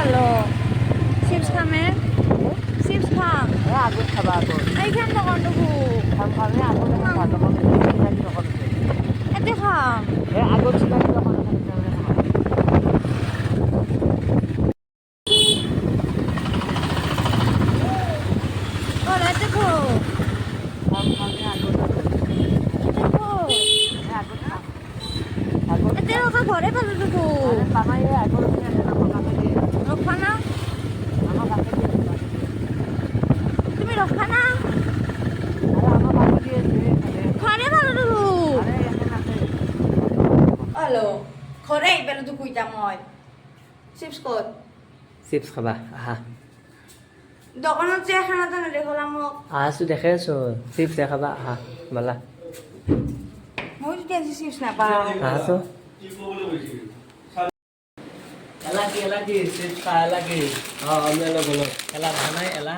hello chips খামে chips খাম আগত খাবা আগত এইখান দোকানটুকু খাম খামে আগত খাবা তখন চিনাকি তখন এতে খাম আগত চিনাকি তখন এতে খো খাম খামে আগত এতে খো আগত খাম আগত এতে ওকে ঘরে পেলো টুকু বানাই আগত রক্ষা না আমার কাছে দিয়ে তুমি রক্ষা না আমার কাছে দিয়ে ঘরে পেলো টুকু আরে এখানে আছে হ্যালো ঘরে পেলো টুকু ইটা মই চিপস কত চিপস খাবা আহা দোকানত যে খানা তো নেদেখলাম মোক আছো দেখে আছো চিপস দেখাবা আহা মালা মই যদি আজি চিপস নাপাওঁ আছো এলা কি চিপস খা এলা কি আমি অলপ বলো এলা ভানাই এলা